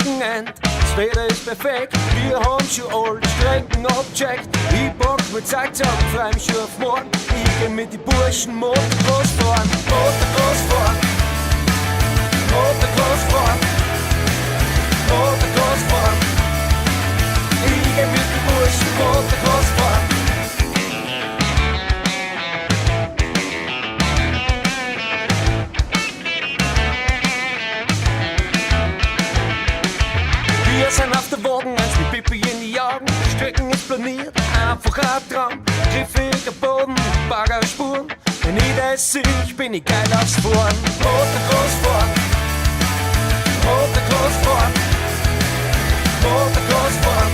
Wochenende, das Wetter ist perfekt. Wir haben schon alle Strecken abgecheckt. Ich pack mit Zackzack, freu mich schon auf morgen. Ich geh mit die Burschen Motocross fahren. Motocross fahren. Motocross fahren. Motocross fahren. Ich geh mit die Burschen Motocross fahren. Wir sind auf der Wagen, eins mit Pippi in die Augen. Strecken ist planiert, einfach ein Traum. Griffiger Boden, Baggerspuren. Wenn ich das sehe, bin ich geil aufs Fahren. Motocross fahren. Motocross fahren. Motocross fahren.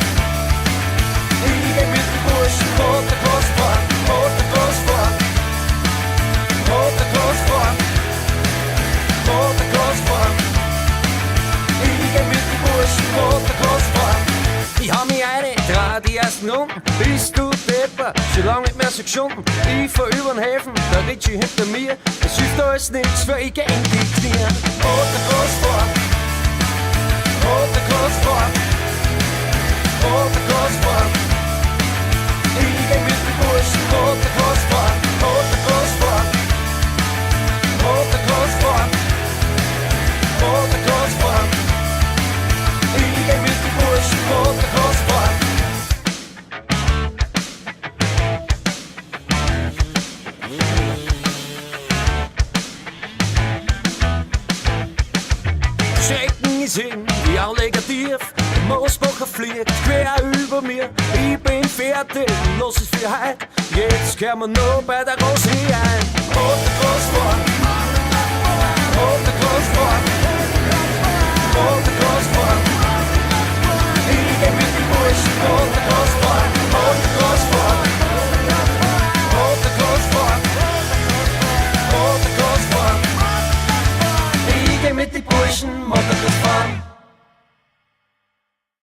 Ich geh mit den Burschen Motocross fahren. Motocross fahren. Motocross fahren. Motocross fahren. Ich geh mit den Burschen Motocross fahren. Ich hau mich eine, dreh die ersten Runden. Bist du Depper, schon lang nicht mehr so geschunden. Ich fahr übern Häfen, der Ritchie hinter mir. Es hilft alles nichts, weil ich geh in die Knie. Motocross fahren. Motocross fahren. Motocross fahren. Ich geh mit den Burschen Motocross fahren. Motocross fahren. Motocross fahren. Motocross fahren. Ich geh mit den Burschen Motocross fahren. Strecken ist hin, die Anleger tief. Der Moosbacher fliegt quer über mir. Ich bin fertig, los ist für heut. Jetzt kehren wir noch bei der Rose ein. Motocross fahren. Motocross fahren.